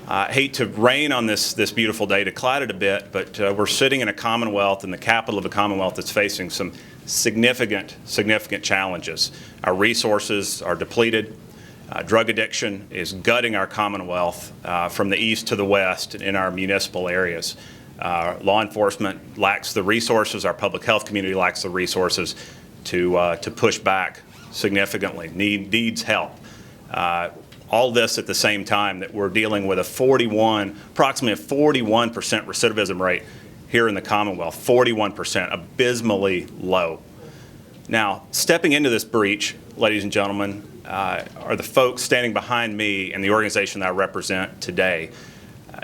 I hate to rain on this beautiful day, to cloud it a bit, but we're sitting in a Commonwealth, in the capital of a Commonwealth that's facing some significant challenges. Our resources are depleted. Drug addiction is gutting our Commonwealth from the east to the west in our municipal areas. Law enforcement lacks the resources. Our public health community lacks the resources to push back significantly, needs help. All this at the same time that we're dealing with approximately a 41% recidivism rate here in the Commonwealth, 41%, abysmally low. Now, stepping into this breach, ladies and gentlemen, are the folks standing behind me and the organization that I represent today.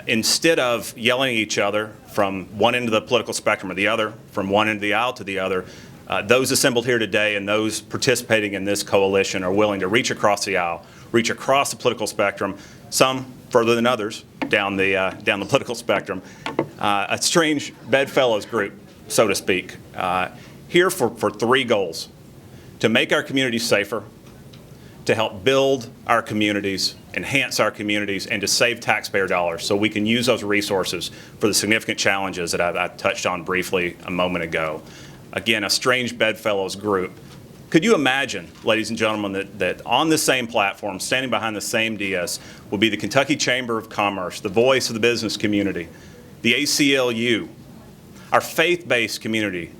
Instead of yelling at each other from one end of the political spectrum or the other, from one end of the aisle to the other, those assembled here today and those participating in this coalition are willing to reach across the aisle, reach across the political spectrum, some further than others down the political spectrum, a strange bedfellows group, so to speak, here for three goals: to make our communities safer, to help build our communities, enhance our communities, and to save taxpayer dollars so we can use those resources for the significant challenges that I touched on briefly a moment ago. Again, a strange bedfellows group. Could you imagine, ladies and gentlemen, that on the same platform, standing behind the same dais, will be the Kentucky Chamber of Commerce, the voice of the business community, the ACLU, our faith-based community,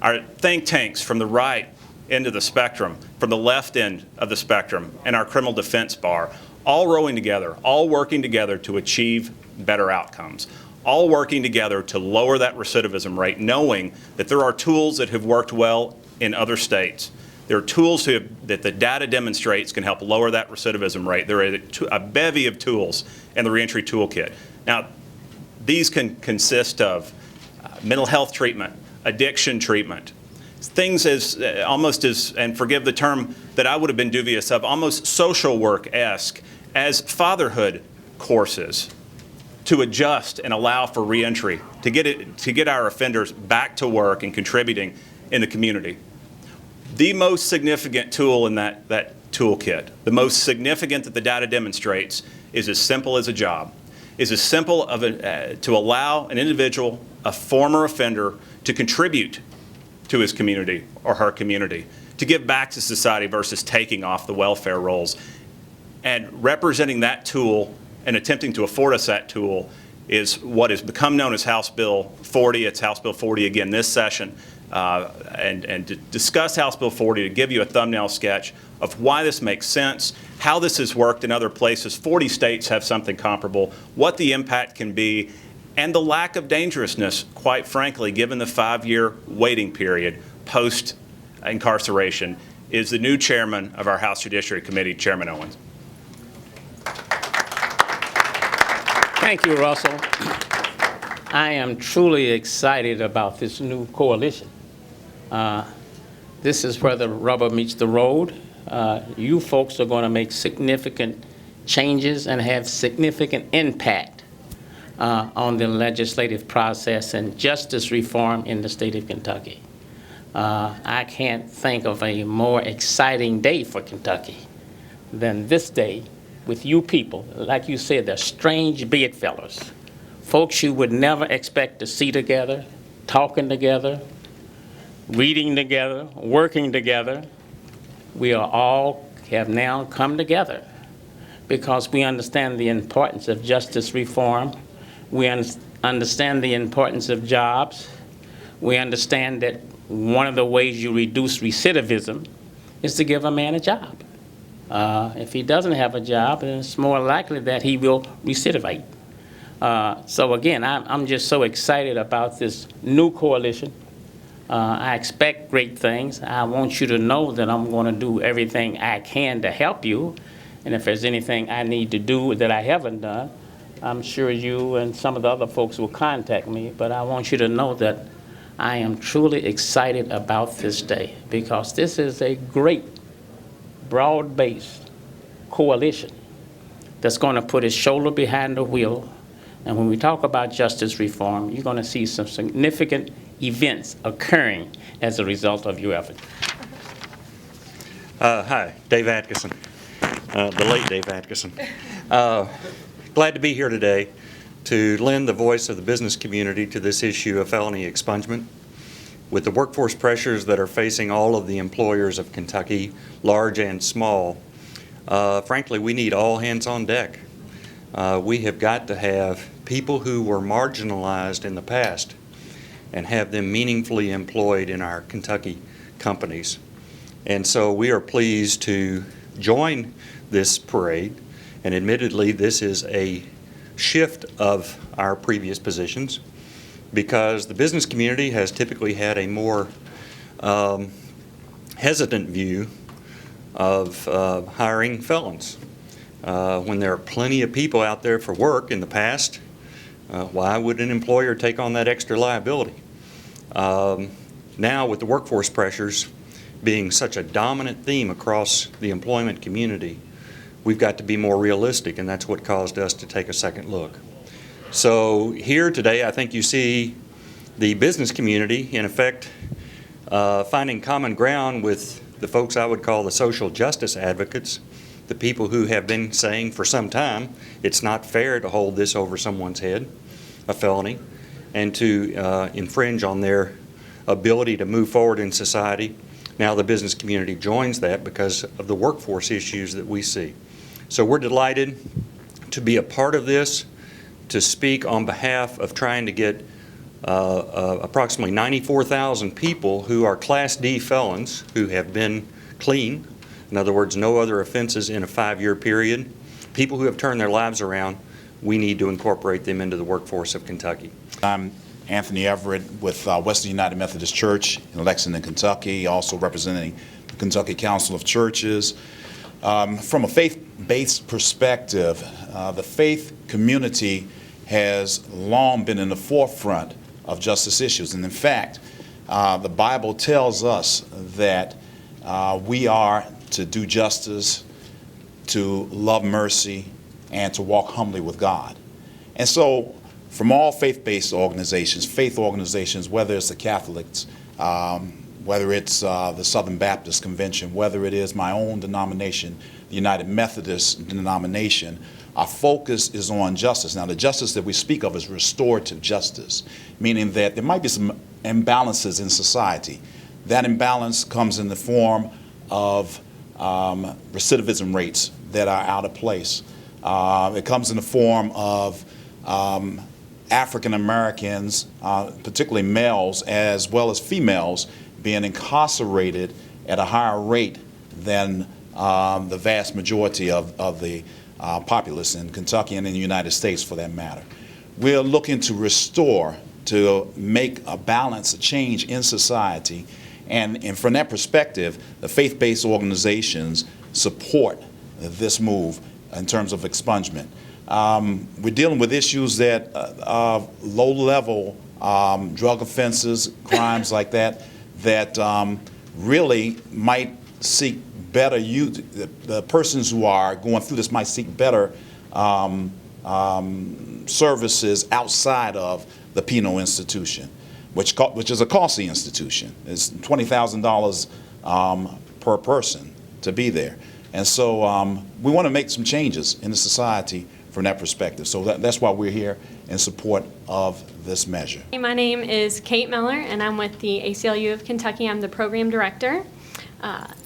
our think tanks from the right end of the spectrum, from the left end of the spectrum, and our criminal defense bar, all rowing together, all working together to achieve better outcomes, all working together to lower that recidivism rate, knowing that there are tools that have worked well in other states. There are tools that the data demonstrates can help lower that recidivism rate. There are a bevy of tools in the reentry toolkit. Now, these can consist of mental health treatment, addiction treatment, things and forgive the term that I would have been dubious of, almost social work-esque, as fatherhood courses to adjust and allow for reentry, to get our offenders back to work and contributing in the community. The most significant tool in that toolkit, the most significant that the data demonstrates, is as simple as a job, is as simple to allow an individual, a former offender, to contribute to his community or her community, to give back to society versus taking off the welfare rolls. And representing that tool and attempting to afford us that tool is what has become known as House Bill 40. It's House Bill 40 again this session. And to discuss House Bill 40, to give you a thumbnail sketch of why this makes sense, how this has worked in other places. 40 states have something comparable, what the impact can be, and the lack of dangerousness, quite frankly, given the 5-year waiting period post-incarceration, is the new chairman of our House Judiciary Committee, Chairman Owens. Thank you, Russell. I am truly excited about this new coalition. This is where the rubber meets the road. You folks are going to make significant changes and have significant impact on the legislative process and justice reform in the state of Kentucky. I can't think of a more exciting day for Kentucky than this day with you people. Like you said, they're strange bedfellows. Folks you would never expect to see together, talking together, reading together, working together. We are all have now come together because we understand the importance of justice reform. We understand the importance of jobs. We understand that one of the ways you reduce recidivism is to give a man a job. If he doesn't have a job, then it's more likely that he will recidivate. So again, I'm just so excited about this new coalition. I expect great things. I want you to know that I'm going to do everything I can to help you. And if there's anything I need to do that I haven't done, I'm sure you and some of the other folks will contact me. But I want you to know that I am truly excited about this day because this is a great, broad-based coalition that's going to put its shoulder behind the wheel. And when we talk about justice reform, you're going to see some significant events occurring as a result of your effort. Hi, Dave Atkinson, the late Dave Atkinson. glad to be here today to lend the voice of the business community to this issue of felony expungement. With the workforce pressures that are facing all of the employers of Kentucky, large and small, frankly, we need all hands on deck. We have got to have people who were marginalized in the past and have them meaningfully employed in our Kentucky companies. And so we are pleased to join this parade, and admittedly this is a shift of our previous positions because the business community has typically had a more hesitant view of hiring felons. When there are plenty of people out there for work in the past, why would an employer take on that extra liability? Now with the workforce pressures being such a dominant theme across the employment community, we've got to be more realistic, and that's what caused us to take a second look. So here today, I think you see the business community, in effect, finding common ground with the folks I would call the social justice advocates, the people who have been saying for some time it's not fair to hold this over someone's head, a felony, and to infringe on their ability to move forward in society. Now the business community joins that because of the workforce issues that we see. So we're delighted to be a part of this, to speak on behalf of trying to get approximately 94,000 people who are Class D felons who have been clean, in other words, no other offenses in a 5-year period, people who have turned their lives around. We need to incorporate them into the workforce of Kentucky. I'm Anthony Everett with Western United Methodist Church in Lexington, Kentucky, also representing the Kentucky Council of Churches. From a faith-based perspective, the faith community has long been in the forefront of justice issues. And in fact, the Bible tells us that we are to do justice, to love mercy, and to walk humbly with God. And so from all faith-based organizations, faith organizations, whether it's the Catholics, whether it's the Southern Baptist Convention, whether it is my own denomination, the United Methodist denomination, our focus is on justice. Now, the justice that we speak of is restorative justice, meaning that there might be some imbalances in society. That imbalance comes in the form of recidivism rates that are out of place. It comes in the form of African Americans, particularly males as well as females, being incarcerated at a higher rate than the vast majority of the populace in Kentucky and in the United States for that matter. We're looking to restore, to make a balance, a change in society, and from that perspective, the faith-based organizations support this move in terms of expungement. We're dealing with issues that low-level drug offenses, crimes like that, that really might seek better the persons who are going through this might seek better services outside of the penal institution, which is a costly institution. It's $20,000 per person to be there. And so we want to make some changes in the society from that perspective. So that's why we're here in support of this measure. My name is Kate Miller, and I'm with the ACLU of Kentucky. I'm the program director.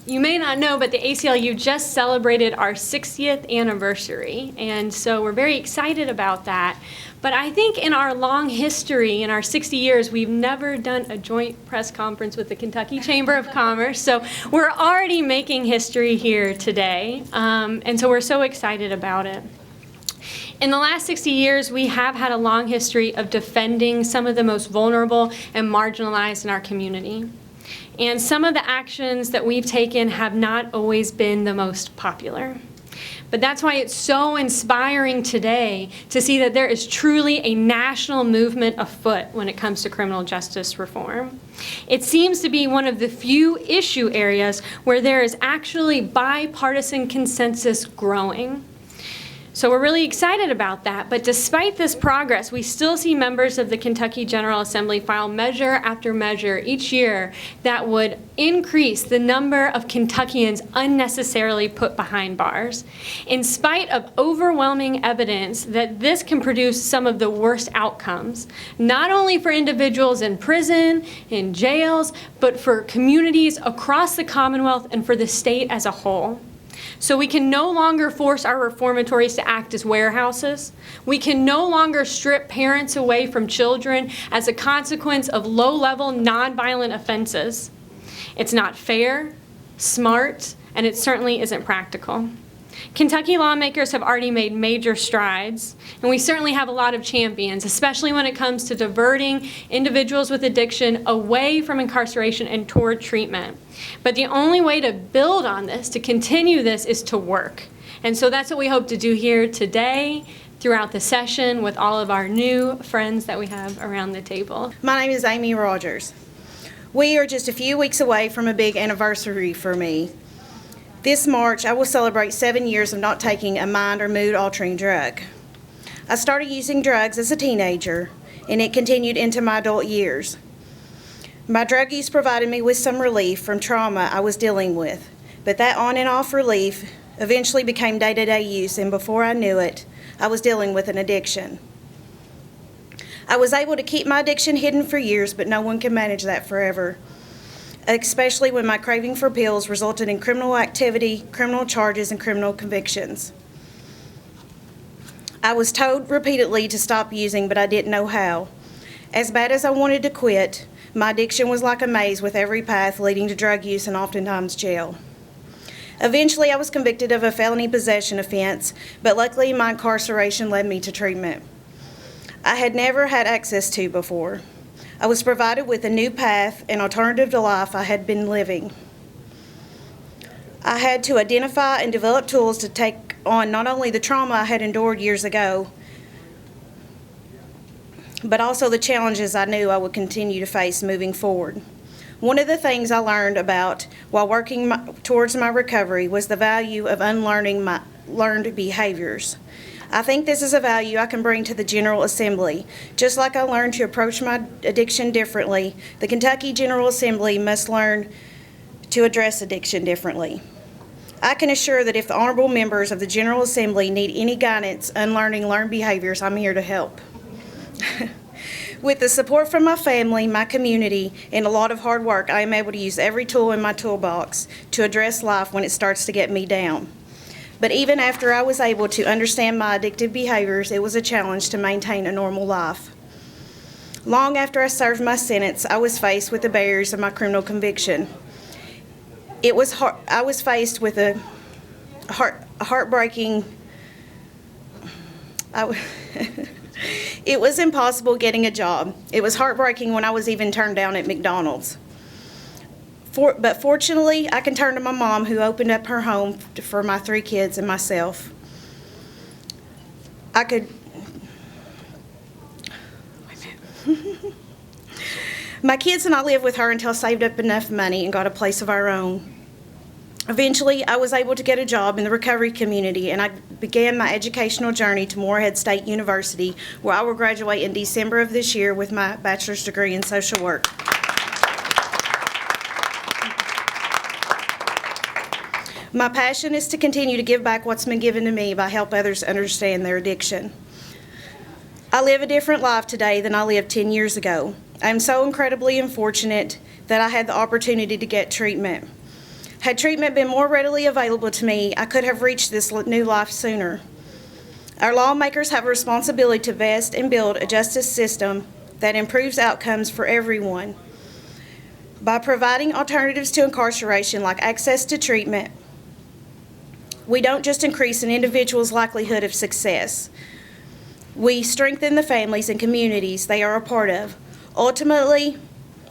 You may not know, but the ACLU just celebrated our 60th anniversary, and so we're very excited about that. But I think in our long history, in our 60 years, we've never done a joint press conference with the Kentucky Chamber of Commerce, so we're already making history here today, and so we're so excited about it. In the last 60 years, we have had a long history of defending some of the most vulnerable and marginalized in our community. And some of the actions that we've taken have not always been the most popular. But that's why it's so inspiring today to see that there is truly a national movement afoot when it comes to criminal justice reform. It seems to be one of the few issue areas where there is actually bipartisan consensus growing. So we're really excited about that. But despite this progress, we still see members of the Kentucky General Assembly file measure after measure each year that would increase the number of Kentuckians unnecessarily put behind bars, in spite of overwhelming evidence that this can produce some of the worst outcomes, not only for individuals in prison, in jails, but for communities across the Commonwealth and for the state as a whole. So we can no longer force our reformatories to act as warehouses. We can no longer strip parents away from children as a consequence of low-level, nonviolent offenses. It's not fair, smart, and it certainly isn't practical. Kentucky lawmakers have already made major strides, and we certainly have a lot of champions, especially when it comes to diverting individuals with addiction away from incarceration and toward treatment. But the only way to build on this, to continue this, is to work. And so that's what we hope to do here today, throughout the session, with all of our new friends that we have around the table. My name is Amy Rogers. We are just a few weeks away from a big anniversary for me. This March, I will celebrate 7 years of not taking a mind or mood-altering drug. I started using drugs as a teenager, and it continued into my adult years. My drug use provided me with some relief from trauma I was dealing with, but that on and off relief eventually became day-to-day use, and before I knew it, I was dealing with an addiction. I was able to keep my addiction hidden for years, but no one can manage that forever, especially when my craving for pills resulted in criminal activity, criminal charges, and criminal convictions. I was told repeatedly to stop using, but I didn't know how. As bad as I wanted to quit, my addiction was like a maze with every path leading to drug use and oftentimes jail. Eventually, I was convicted of a felony possession offense, but luckily my incarceration led me to treatment I had never had access to before. I was provided with a new path, an alternative to life I had been living. I had to identify and develop tools to take on not only the trauma I had endured years ago, but also the challenges I knew I would continue to face moving forward. One of the things I learned about while working towards my recovery was the value of unlearning my learned behaviors. I think this is a value I can bring to the General Assembly. Just like I learned to approach my addiction differently, the Kentucky General Assembly must learn to address addiction differently. I can assure that if the honorable members of the General Assembly need any guidance unlearning learned behaviors, I'm here to help. With the support from my family, my community, and a lot of hard work, I am able to use every tool in my toolbox to address life when it starts to get me down. But even after I was able to understand my addictive behaviors, it was a challenge to maintain a normal life. Long after I served my sentence, I was faced with the barriers of my criminal conviction. I was faced with a heartbreaking. It was impossible getting a job. It was heartbreaking when I was even turned down at McDonald's. But fortunately, I can turn to my mom, who opened up her home for my 3 kids and myself. My kids and I lived with her until I saved up enough money and got a place of our own. Eventually, I was able to get a job in the recovery community, and I began my educational journey to Morehead State University, where I will graduate in December of this year with my bachelor's degree in social work. My passion is to continue to give back what's been given to me by help others understand their addiction. I live a different life today than I lived 10 years ago. I am so incredibly fortunate that I had the opportunity to get treatment. Had treatment been more readily available to me, I could have reached this new life sooner. Our lawmakers have a responsibility to invest and build a justice system that improves outcomes for everyone. By providing alternatives to incarceration like access to treatment, we don't just increase an individual's likelihood of success. We strengthen the families and communities they are a part of. Ultimately,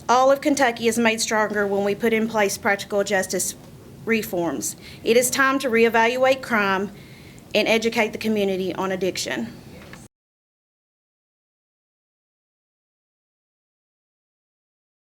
all of Kentucky is made stronger when we put in place practical justice reforms. It is time to reevaluate crime and educate the community on addiction.